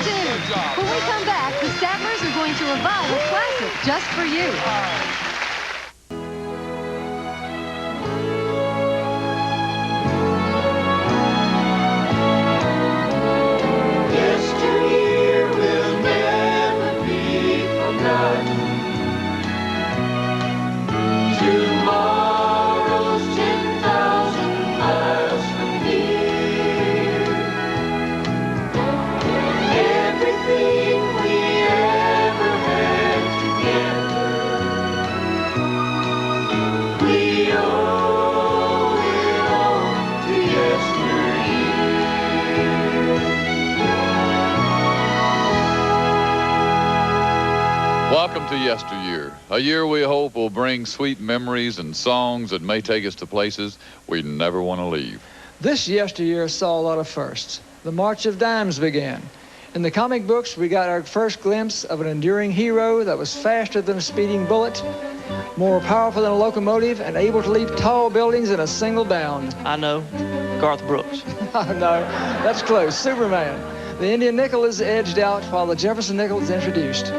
tuned. When we come back, the Statlers are going to revive a classic just for you. Yesteryear will never be forgotten. Tomorrow's 10,000 miles from here. Everything we ever had together, we owe it all to yesteryear. Welcome to Yesteryear, a year we hope will bring sweet memories and songs that may take us to places we never want to leave. This yesteryear saw a lot of firsts. The March of Dimes began. In the comic books, we got our first glimpse of an enduring hero that was faster than a speeding bullet, more powerful than a locomotive, and able to leap tall buildings in a single bound. I know. Garth Brooks. Oh, no, that's close. Superman. The Indian nickel is edged out while the Jefferson nickel is introduced.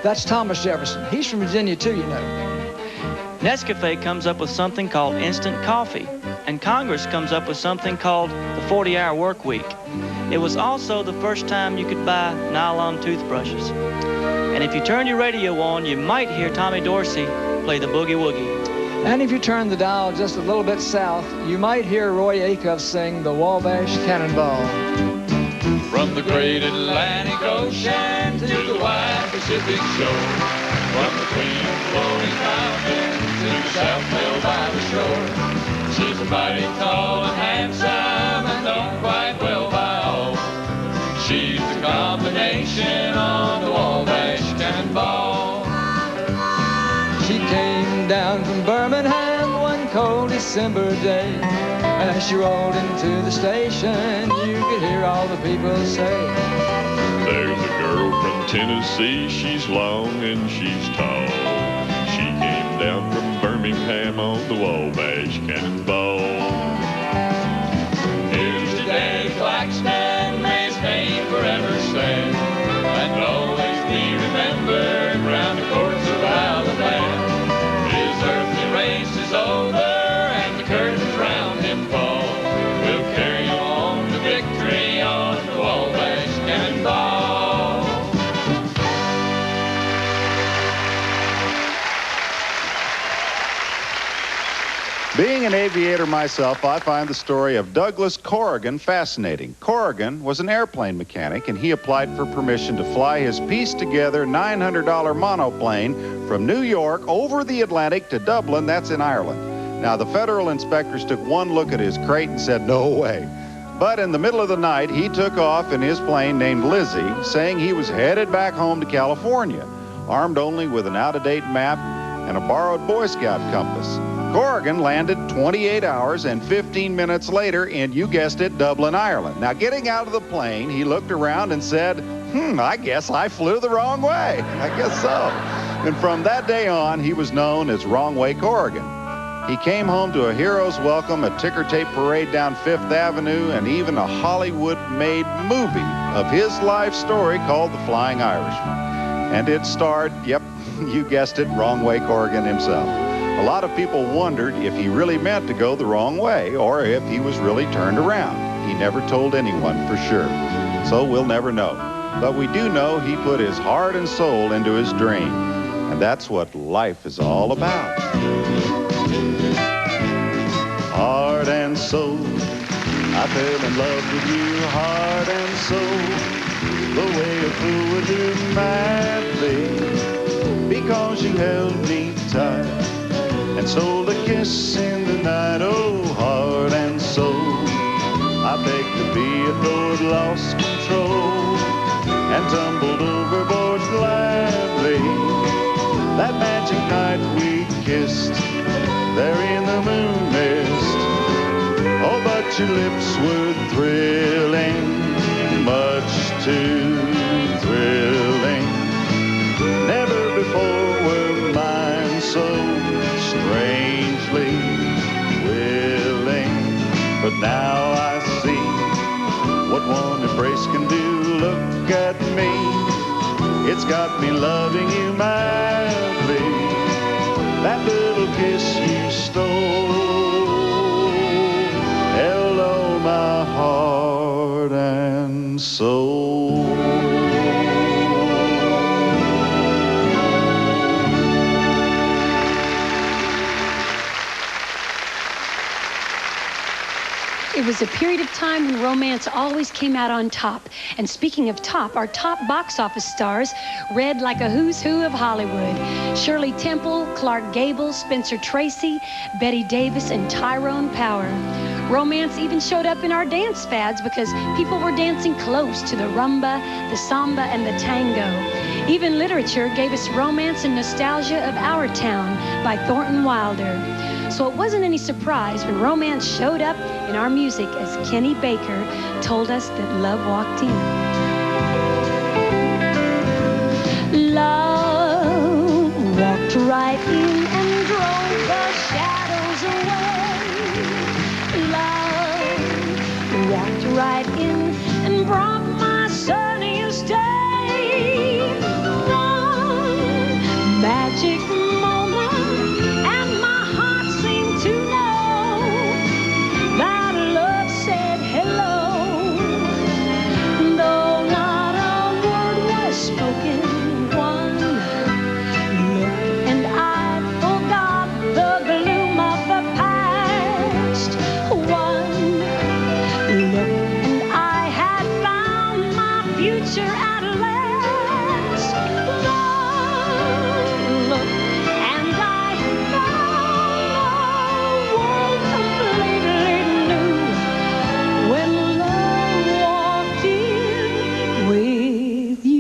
That's Thomas Jefferson. He's from Virginia, too, you know. Nescafe comes up with something called instant coffee, and Congress comes up with something called the 40-hour work week. It was also the first time you could buy nylon toothbrushes. And if you turn your radio on, you might hear Tommy Dorsey play the boogie woogie. And if you turn the dial just a little bit south, you might hear Roy Acuff sing the Wabash Cannonball. From the great Atlantic Ocean to the wide Pacific shore, from the queen of floating mountains to the South Mill by the shore, she's a mighty tall and handsome and known quite well by all. She's the combination on the Wabash Cannonball. She came down from Birmingham one cold December day. As she rolled into the station, you could hear all the people say, "There's a girl from Tennessee, she's long and she's tall. She came down from Birmingham on the Wabash Cannonball." Here's to Dave Claxton, may his name forever stand, and always be remembered round the courts of Alabama. His earthly race is over, and the curtains round him fall. We'll carry him on to victory on the Wabash Cannonball. Being an aviator myself, I find the story of Douglas Corrigan fascinating. Corrigan was an airplane mechanic, and he applied for permission to fly his pieced-together $900 monoplane from New York over the Atlantic to Dublin, that's in Ireland. Now, the federal inspectors took one look at his crate and said, no way. But in the middle of the night, he took off in his plane named Lizzie, saying he was headed back home to California, armed only with an out-of-date map and a borrowed Boy Scout compass. Corrigan landed 28 hours and 15 minutes later in, you guessed it, Dublin, Ireland. Now, getting out of the plane, he looked around and said, I guess I flew the wrong way. I guess so. And from that day on, he was known as Wrong Way Corrigan. He came home to a hero's welcome, a ticker tape parade down Fifth Avenue, and even a Hollywood-made movie of his life story called The Flying Irishman. And it starred, yep, you guessed it, Wrong Way Corrigan himself. A lot of people wondered if he really meant to go the wrong way or if he was really turned around. He never told anyone for sure, so we'll never know. But we do know he put his heart and soul into his dream, and that's what life is all about. Heart and soul, I fell in love with you, heart and soul, the way a fool would do madly, because you held me tight and stole a kiss in the night. Oh, heart and soul, I begged to be adored, lost control, and tumbled overboard gladly. That magic night we kissed there in the moon mist. Oh, but your lips were thrilling, much too thrilling. Never before were mine so strangely willing. But now I see what one embrace can do. look at me. It's got me loving you madly. That little kiss you stole. Hello, my heart and soul. It was a period of time when romance always came out on top. And speaking of top, our top box office stars read like a who's who of Hollywood. Shirley Temple, Clark Gable, Spencer Tracy, Betty Davis, and Tyrone Power. Romance even showed up in our dance fads because people were dancing close to the rumba, the samba, and the tango. Even literature gave us romance and nostalgia of Our Town by Thornton Wilder. So it wasn't any surprise when romance showed up in our music as Kenny Baker told us that love walked in. Love walked right in and drove the shadows away. Love walked right in and brought my sunniest day. One magic moment, and my heart seemed to know that love said hello. Though not a word was spoken, one look and I forgot the gloom of the past. One look and I had found my future at last. One look and I found a world completely new when love walked in with you.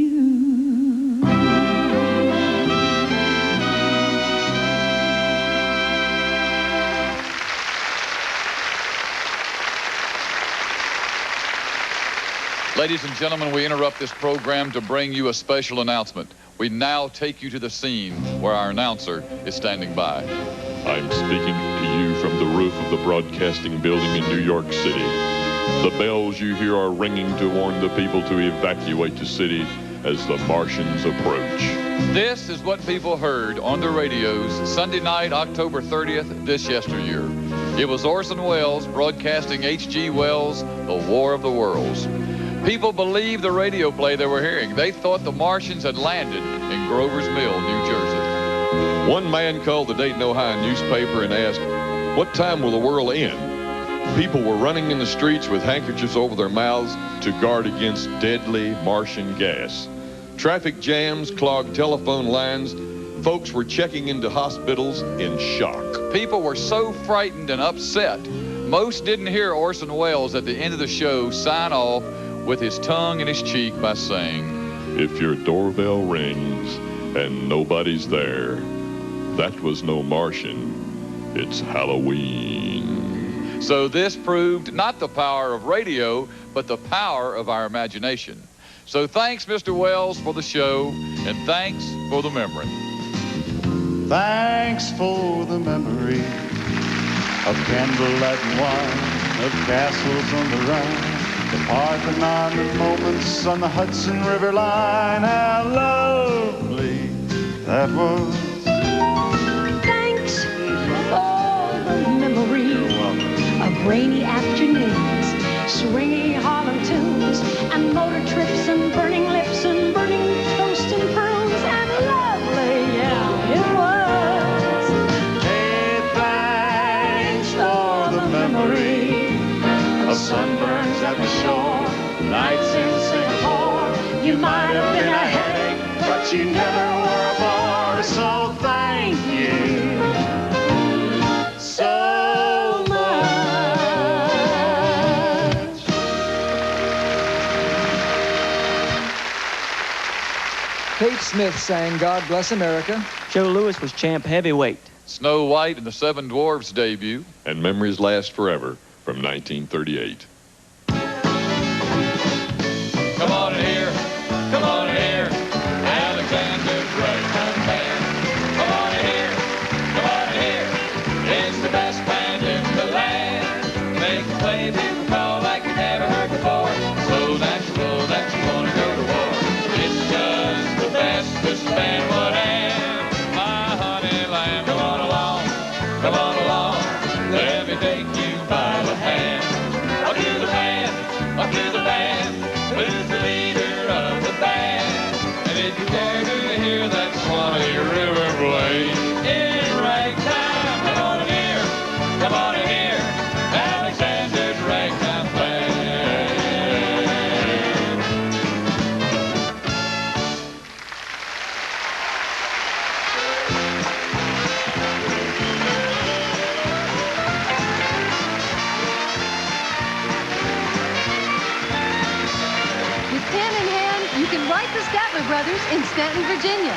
Ladies and gentlemen, we interrupt this program to bring you a special announcement. We now take you to the scene where our announcer is standing by. I'm speaking to you from the roof of the broadcasting building in New York City. The bells you hear are ringing to warn the people to evacuate the city as the Martians approach. This is what people heard on the radios Sunday night, October 30th, this yesteryear. It was Orson Welles broadcasting H.G. Wells' The War of the Worlds. People believed the radio play they were hearing. They thought the Martians had landed in Grover's Mill, New Jersey. One man called the Dayton, Ohio newspaper and asked, "What time will the world end?" People were running in the streets with handkerchiefs over their mouths to guard against deadly Martian gas. Traffic jams clogged telephone lines. Folks were checking into hospitals in shock. People were so frightened and upset, most didn't hear Orson Welles at the end of the show sign off with his tongue in his cheek by saying, "If your doorbell rings and nobody's there, that was no Martian. It's Halloween." So this proved not the power of radio, but the power of our imagination. So thanks, Mr. Wells, for the show, and thanks for the memory. Thanks for the memory of candlelight and wine, of castles on the Rhine, the Parthenon and moments on the Hudson River line. How lovely that was. Thanks for the memory of rainy afternoons, swinging Harlem tunes, and motor trips, and burning lips, and burning toast and prunes, and lovely, yeah, it was. Hey, thanks for the memory of sunburns at the shore, nights in Singapore. You might have been a headache, but you never were a bore. So thank you so much. Kate Smith sang God Bless America. Joe Louis was champ heavyweight. Snow White and the Seven Dwarfs debut. And memories last forever from 1938. Come on in here, Alexander Graham Band. Come on in here, it's the best band in the land. They can play people call like you never heard before. So natural that you wanna out to the band. Who's the leader of the band? And if you dare to hear that Swanee River play in ragtime, come on in here, come on in here, Alexander's Ragtime Band. With pen in hand, you can write the Statler brothers in Stanton, Virginia.